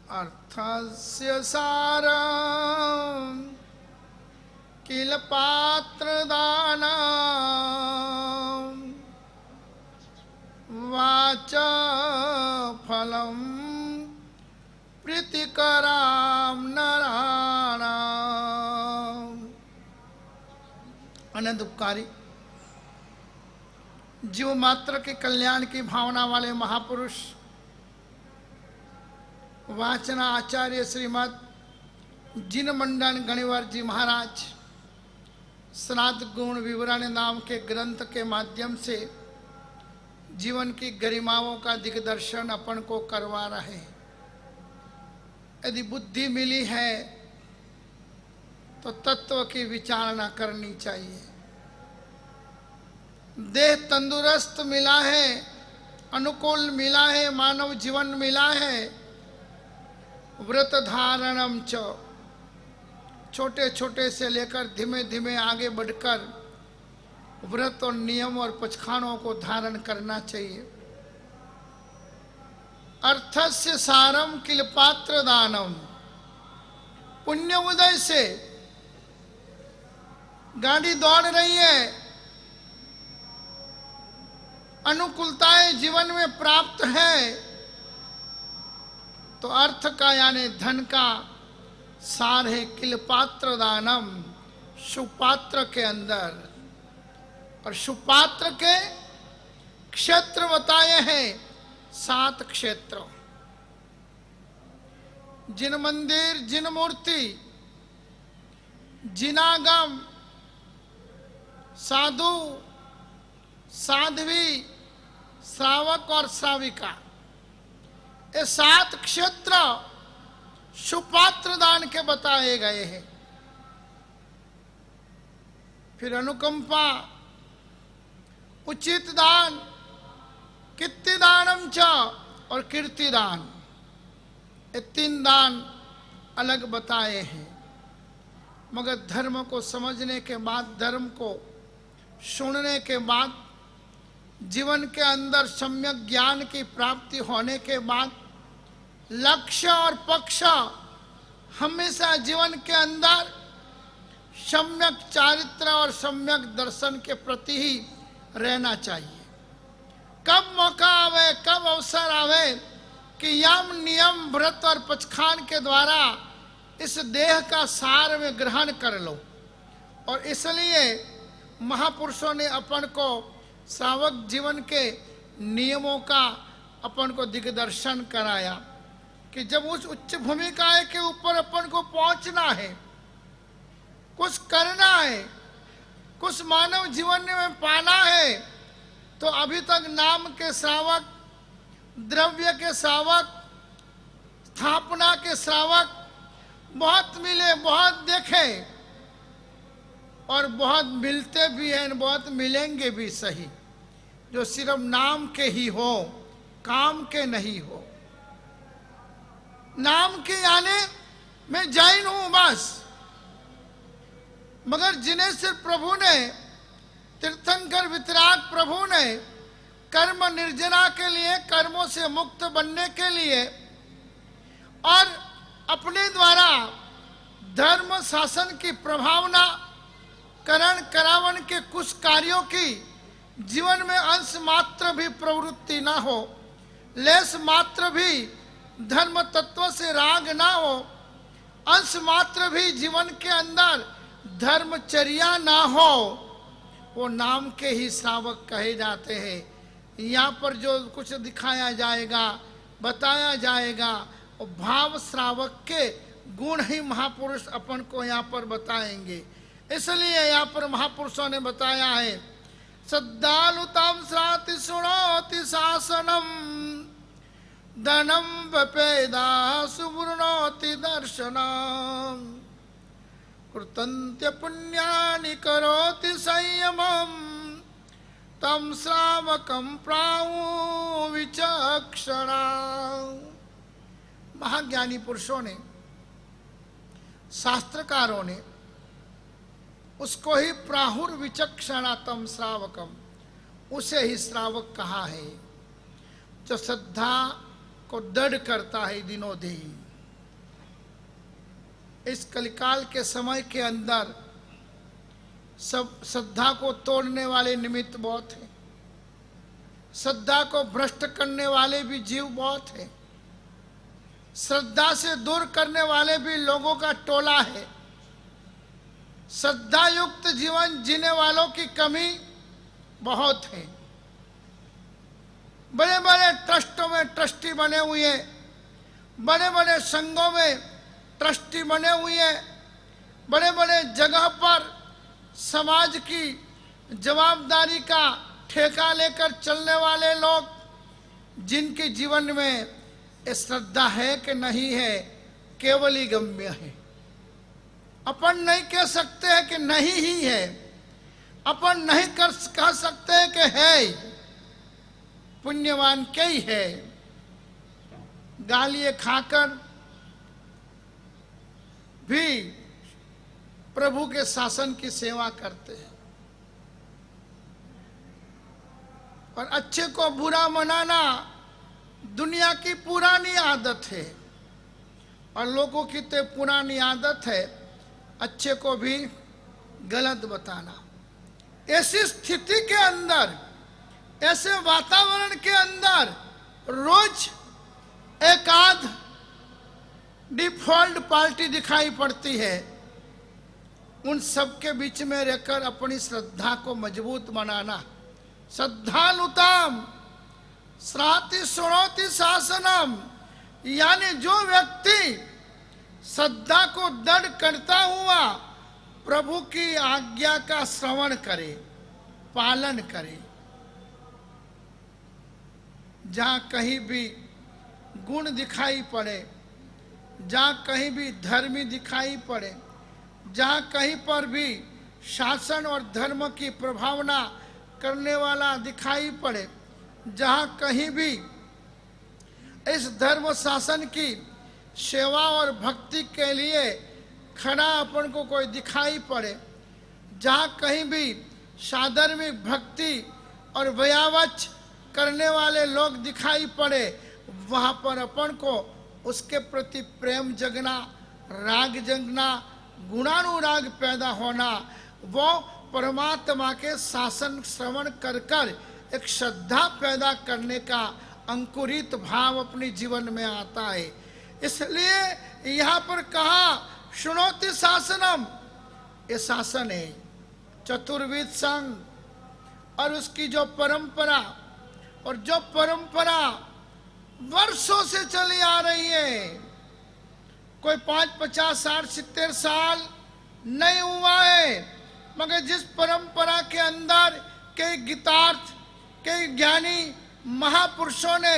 अर्थस्य सारं किल पात्रदानं वाचा फलं प्रीतिकरां नराणाम्। अनंत उपकारी जीव मात्र के कल्याण की भावना वाले महापुरुष वाचना आचार्य श्रीमद जिनमंडन गणिवर जी महाराज सनात गुण विवरण नाम के ग्रंथ के माध्यम से जीवन की गरिमाओं का दिग्दर्शन अपन को करवा रहे। यदि बुद्धि मिली है तो तत्व की विचारणा करनी चाहिए। देह तंदुरुस्त मिला है, अनुकूल मिला है, मानव जीवन मिला है। व्रत धारणम च, छोटे छोटे से लेकर धीमे धीमे आगे बढ़कर व्रत और नियम और पचखानों को धारण करना चाहिए। अर्थस्य सारम किल पात्र दानम, पुण्य उदय से गाड़ी दौड़ रही है, अनुकूलताएं जीवन में प्राप्त है, तो अर्थ का यानी धन का सार है किल पात्र दानम, सुपात्र के अंदर। और सुपात्र के क्षेत्र बताए हैं 7 क्षेत्र। जिन मंदिर, जिन मूर्ति, जिनागम, साधु, साध्वी, श्रावक और श्राविका, ये 7 क्षेत्र सुपात्र दान के बताए गए हैं। फिर अनुकंपा, उचित दान, कीर्ति दानम च और कीर्ति दान, ये 3 दान अलग बताए हैं। मगर धर्म को समझने के बाद, धर्म को सुनने के बाद, जीवन के अंदर सम्यक ज्ञान की प्राप्ति होने के बाद लक्ष्य और पक्ष हमेशा जीवन के अंदर सम्यक चारित्र और सम्यक दर्शन के प्रति ही रहना चाहिए। कब मौका आवे, कब अवसर आवे कि यम नियम व्रत और पचखान के द्वारा इस देह का सार में ग्रहण कर लो। और इसलिए महापुरुषों ने अपन को श्रावक जीवन के नियमों का अपन को दिग्दर्शन कराया कि जब उस उच्च भूमिका के ऊपर अपन को पहुंचना है, कुछ करना है, कुछ मानव जीवन में पाना है, तो अभी तक नाम के श्रावक, द्रव्य के श्रावक, स्थापना के श्रावक बहुत मिले, बहुत देखे और बहुत मिलते भी हैं, बहुत मिलेंगे भी सही, जो सिर्फ नाम के ही हो, काम के नहीं हो। नाम के यानी मैं जैन हूं बस, मगर जिन्हें सिर्फ प्रभु ने, तीर्थंकर वितराग प्रभु ने कर्म निर्जना के लिए, कर्मों से मुक्त बनने के लिए और अपने द्वारा धर्म शासन की प्रभावना करण करावन के कुछ कार्यों की जीवन में अंश मात्र भी प्रवृत्ति ना हो, लेस मात्र भी धर्म तत्व से राग ना हो, अंश मात्र भी जीवन के अंदर धर्मचर्या ना हो, वो नाम के ही श्रावक कहे जाते हैं। यहाँ पर जो कुछ दिखाया जाएगा, बताया जाएगा, वो भाव श्रावक के गुण ही महापुरुष अपन को यहाँ पर बताएंगे। इसलिए यहाँ पर महापुरुषों ने बताया है, श्रद्धालुताम श्राति सुनोति शासनम, धनम वपेदा सुवृणोति दर्शनम, कृतन्त्य पुण्यानि करोति संयमम, तम श्रावकम प्राहु विचक्षणा। महाज्ञानी पुरुषों ने, शास्त्रकारों ने उसको ही प्राहुर विचक्षणातम श्रावकम, उसे ही श्रावक कहा है, जो श्रद्धा को दृढ़ करता है दिनों दिन। इस कलिकाल के समय के अंदर सब श्रद्धा को तोड़ने वाले निमित्त बहुत हैं, श्रद्धा को भ्रष्ट करने वाले भी जीव बहुत हैं, श्रद्धा से दूर करने वाले भी लोगों का टोला है। श्रद्धा युक्त जीवन जीने वालों की कमी बहुत है। बड़े बड़े ट्रस्टों में ट्रस्टी बने हुए, बड़े बड़े संघों में ट्रस्टी बने हुए, बड़े बड़े जगह पर समाज की जवाबदारी का ठेका लेकर चलने वाले लोग, जिनके जीवन में श्रद्धा है कि नहीं है केवल ही गम्य है। अपन नहीं कह सकते हैं कि नहीं ही है, अपन नहीं कह सकते हैं कि है, पुण्यवान कई है। गालियां खाकर भी प्रभु के शासन की सेवा करते हैं, और अच्छे को बुरा मनाना दुनिया की पुरानी आदत है, और लोगों की तो पुरानी आदत है अच्छे को भी गलत बताना। ऐसी स्थिति के अंदर, ऐसे वातावरण के अंदर रोज एक आध डिफॉल्ट पार्टी दिखाई पड़ती है। उन सब के बीच में रहकर अपनी श्रद्धा को मजबूत बनाना। श्रद्धानुताम श्राति सुनोति शासनम, यानी जो व्यक्ति श्रद्धा को दृढ़ करता हुआ प्रभु की आज्ञा का श्रवण करे, पालन करे, जहां कहीं भी गुण दिखाई पड़े, जहां कहीं भी धर्मी दिखाई पड़े, जहां कहीं पर भी शासन और धर्म की प्रभावना करने वाला दिखाई पड़े, जहां कहीं भी इस धर्म शासन की सेवा और भक्ति के लिए खड़ा अपन को कोई दिखाई पड़े, जहाँ कहीं भी साधर्मिक भक्ति और व्यावच करने वाले लोग दिखाई पड़े, वहाँ पर अपन को उसके प्रति प्रेम जगना, राग जगना, गुणानुराग पैदा होना, वो परमात्मा के शासन श्रवण कर कर एक श्रद्धा पैदा करने का अंकुरित भाव अपने जीवन में आता है। इसलिए यहाँ पर कहा सुनोति शासनम, ये शासन है चतुर्विद संघ, और उसकी जो परंपरा, और जो परंपरा वर्षों से चली आ रही है, कोई 5, 50, 60, 70 साल नहीं हुआ है, मगर जिस परंपरा के अंदर कई गीतार्थ, कई ज्ञानी महापुरुषों ने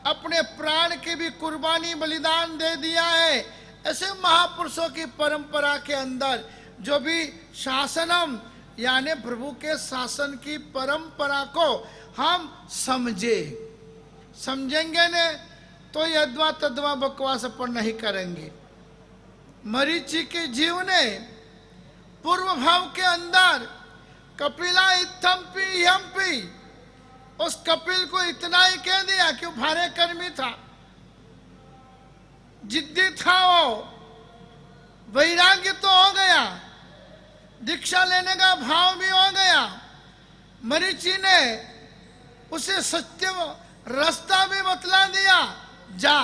अपने प्राण की भी कुर्बानी बलिदान दे दिया है, ऐसे महापुरुषों की परंपरा के अंदर जो भी शासनम यानी प्रभु के शासन की परंपरा को हम समझेंगे ने तो यद्वा तद्वा बकवास अपन नहीं करेंगे। मरीचि के जीव ने पूर्व भाव के अंदर कपिला इत्थम्पि यम्पि, उस कपिल को इतना ही कह दिया कि भारे कर्मी था, जिद्दी था, वो वैराग्य तो हो गया, दीक्षा लेने का भाव भी हो गया। मरीचि ने उसे सत्य रास्ता भी बतला दिया, जा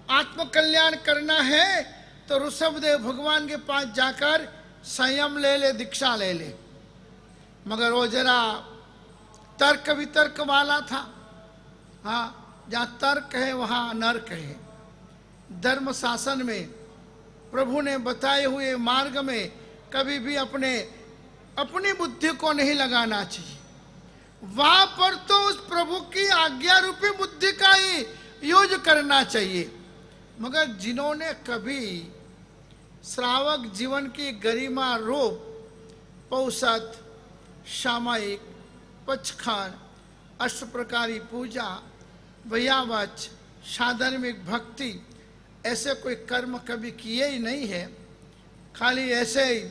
आत्म कल्याण करना है तो ऋषभदेव भगवान के पास जाकर संयम ले ले, दीक्षा ले ले। मगर वो जरा तर्क वितर्क वाला था। हाँ, जहाँ तर्क है वहाँ नर्क है। धर्म शासन में प्रभु ने बताए हुए मार्ग में कभी भी अपनी बुद्धि को नहीं लगाना चाहिए। वहां पर तो उस प्रभु की आज्ञा रूपी बुद्धि का ही यूज करना चाहिए। मगर जिन्होंने कभी श्रावक जीवन की गरिमा रूप पौषद, सामायिक, पचखान, अष्ट प्रकारी पूजा, व्यावच, साधर्मिक भक्ति, ऐसे कोई कर्म कभी किए ही नहीं है, खाली ऐसे ही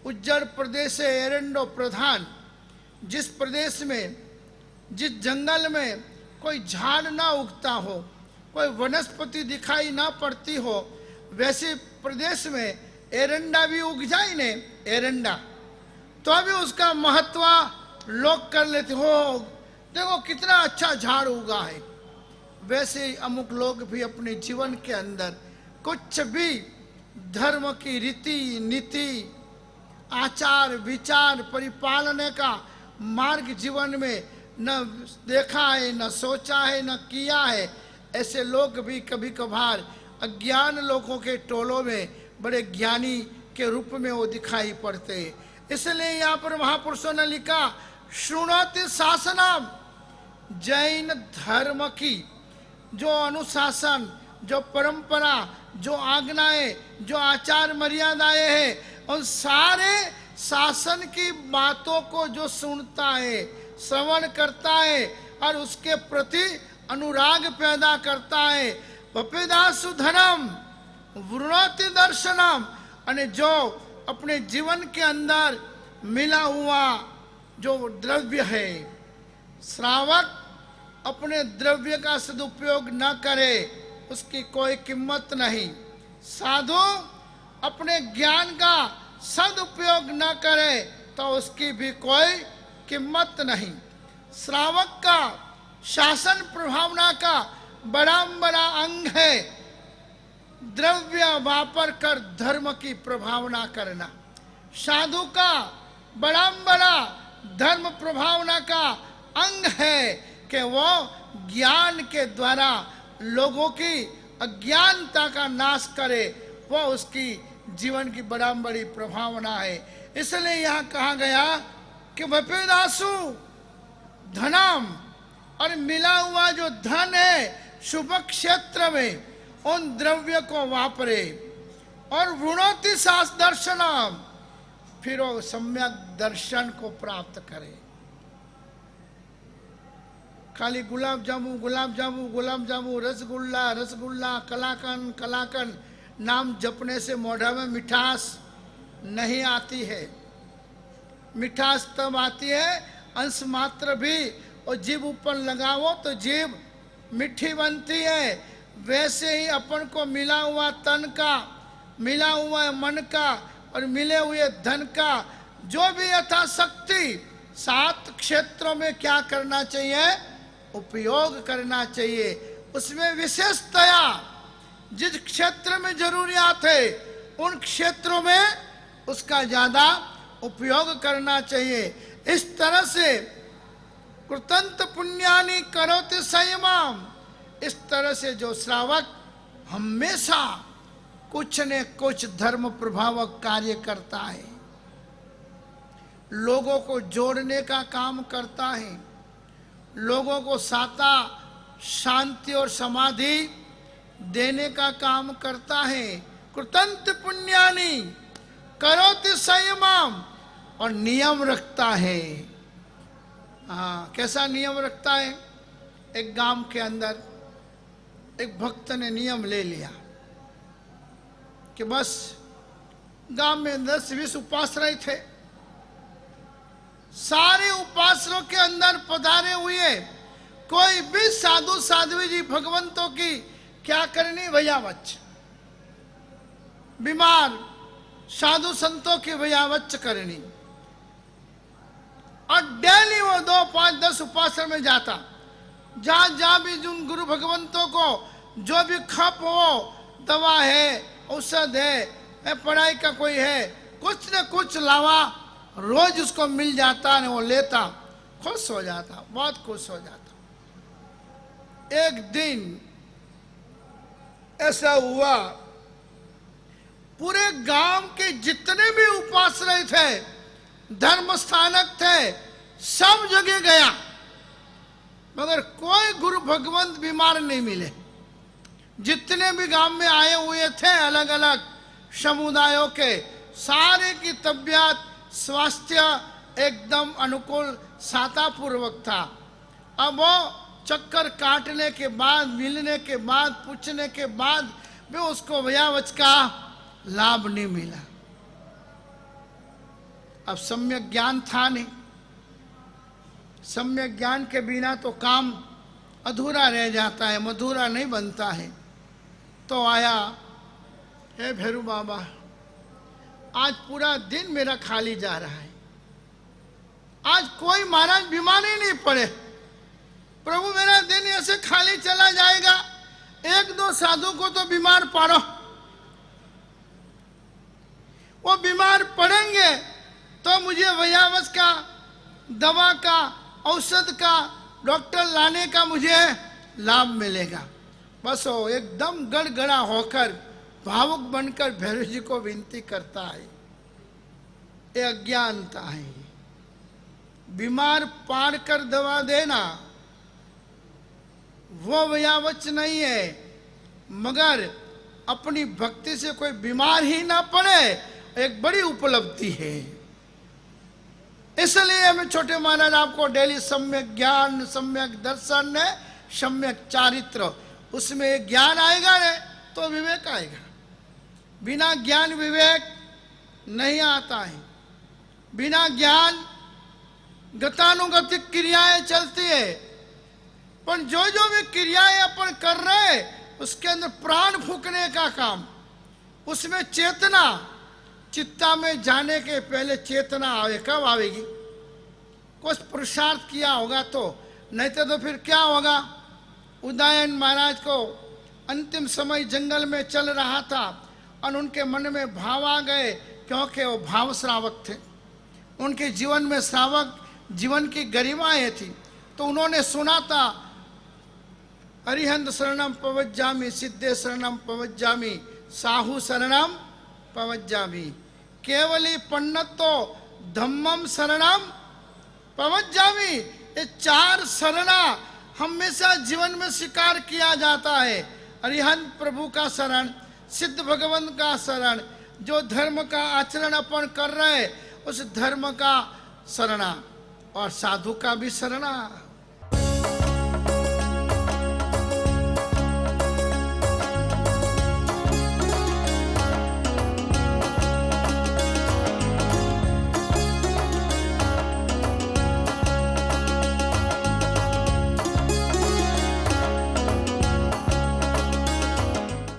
उज्जड़ प्रदेश है एरंडो प्रधान, जिस प्रदेश में, जिस जंगल में कोई झाड़ ना उगता हो, कोई वनस्पति दिखाई ना पड़ती हो, वैसे प्रदेश में एरंडा भी उग जाए ने, एरंडा, तो अभी उसका महत्व लोग कर लेते हो, देखो कितना अच्छा झाड़ उगा है। वैसे ही अमुक लोग भी अपने जीवन के अंदर कुछ भी धर्म की रीति नीति, आचार विचार परिपालने का मार्ग जीवन में न देखा है, न सोचा है, न किया है, ऐसे लोग भी कभी कभार अज्ञान लोगों के टोलों में बड़े ज्ञानी के रूप में वो दिखाई पड़ते हैं। इसलिए यहाँ पर महापुरुषों ने लिखा, शृणोति शासनम, जैन धर्म की जो अनुशासन, जो परंपरा, जो आज्ञाएं, जो आचार मर्यादाएं हैं, उन सारे शासन की बातों को जो सुनता है, श्रवण करता है और उसके प्रति अनुराग पैदा करता है, पपेदासु धनम वृणोति दर्शनम, और जो अपने जीवन के अंदर मिला हुआ जो द्रव्य है, श्रावक अपने द्रव्य का सदुपयोग न करे, उसकी कोई कीमत नहीं। साधु अपने ज्ञान का सदुपयोग न करे तो उसकी भी कोई कीमत नहीं। श्रावक का शासन प्रभावना का बड़ा अंग है द्रव्य वापर कर धर्म की प्रभावना करना। साधु का बड़ा धर्म प्रभावना का अंग है कि वो ज्ञान के द्वारा लोगों की अज्ञानता का नाश करे, वो उसकी जीवन की बड़ा बड़ी प्रभावना है। इसलिए यहाँ कहा गया कि वपेदासु धनम, और मिला हुआ जो धन है शुभ क्षेत्र में उन द्रव्य को वापरे, और वृणोति शास दर्शनम, फिर वो सम्यक दर्शन को प्राप्त करे। खाली गुलाब जामु, रसगुल्ला, कलाकन नाम जपने से मोढ़ा में मिठास नहीं आती है। मिठास तब आती है अंश मात्र भी, और जीभ ऊपर लगाओ तो जीभ मीठी बनती है। वैसे ही अपन को मिला हुआ तन का, मिला हुआ मन का और मिले हुए धन का जो भी यथाशक्ति 7 क्षेत्रों में क्या करना चाहिए, उपयोग करना चाहिए। उसमें विशेषतया जिस क्षेत्र में जरूरियात है उन क्षेत्रों में उसका ज्यादा उपयोग करना चाहिए। इस तरह से कृतंत पुण्यानि करोति संयमम, इस तरह से जो श्रावक हमेशा कुछ न कुछ धर्म प्रभावक कार्य करता है, लोगों को जोड़ने का काम करता है, लोगों को साता शांति और समाधि देने का काम करता है। कृतंत पुण्यानि करोति संयमम, और नियम रखता है। हाँ, कैसा नियम रखता है? एक गांव के अंदर एक भक्त ने नियम ले लिया कि बस गांव में 10-20 उपासना थे, सारे उपासनों के अंदर पधारे हुए कोई भी साधु साध्वी जी भगवंतों की क्या करनी, भैयावच, बीमार साधु संतों की भैयावच करनी। और डेली वो 2, 5, 10 उपासना में जाता, जहां भी जिन गुरु भगवंतों को जो भी खप हो, दवा है, औषध है, पढ़ाई का कोई है, कुछ न कुछ लावा रोज उसको मिल जाता, ने वो लेता, खुश हो जाता, बहुत खुश हो जाता। एक दिन ऐसा हुआ, पूरे गांव के जितने भी उपाश्रय थे, धर्म स्थानक थे, सब जगह गया, मगर कोई गुरु भगवंत बीमार नहीं मिले। जितने भी गांव में आए हुए थे अलग अलग समुदायों के, सारे की तबीयत स्वास्थ्य एकदम अनुकूल सातापूर्वक था। अब वो चक्कर काटने के बाद, मिलने के बाद, पूछने के बाद भी उसको भैयावच का लाभ नहीं मिला। अब सम्यक ज्ञान था नहीं, सम्यक ज्ञान के बिना तो काम अधूरा रह जाता है, मधुरा नहीं बनता है। तो आया हे भैरू बाबा, आज पूरा दिन मेरा खाली जा रहा है, आज कोई महाराज बीमार ही नहीं पड़े। प्रभु मेरा दिन ऐसे खाली चला जाएगा, एक दो साधु को तो बीमार पड़ो, वो बीमार पड़ेंगे तो मुझे वयावस का, दवा का, औषध का, डॉक्टर लाने का मुझे लाभ मिलेगा। बस वो एकदम गड़गड़ा होकर भावुक बनकर भैरव जी को विनती करता है, ये अज्ञानता है। बीमार पार कर दवा देना वो वयावच नहीं है, मगर अपनी भक्ति से कोई बीमार ही ना पड़े, एक बड़ी उपलब्धि है। इसलिए हमें छोटे महाराज आपको डेली सम्यक ज्ञान, सम्यक दर्शन, सम्यक चारित्र, उसमें ज्ञान आएगा ने तो विवेक आएगा। बिना ज्ञान विवेक नहीं आता है। बिना ज्ञान गतानुगतिक क्रियाएं चलती है, पर जो जो भी क्रियाएं अपन कर रहे हैं उसके अंदर प्राण फूकने का काम, उसमें चेतना, चित्ता में जाने के पहले चेतना आवे। कब आवेगी? कुछ पुरुषार्थ किया होगा तो, नहीं तो फिर क्या होगा। उदयन महाराज को अंतिम समय जंगल में चल रहा था और उनके मन में भाव आ गए, क्योंकि वो भाव श्रावक थे, उनके जीवन में श्रावक जीवन की गरिमाएं थी। तो उन्होंने सुना था, अरिहंत शरणम पवज्जामि, सिद्धे शरणम पवज्जामि, साहू शरणम पवज्जामि, केवली पन्नतो धम्मम शरणम पवज्जामि। ये चार शरणा हमेशा जीवन में स्वीकार किया जाता है। अरिहंत प्रभु का शरण, सिद्ध भगवान का शरण, जो धर्म का आचरण अपन कर रहे उस धर्म का शरणा, और साधु का भी शरणा।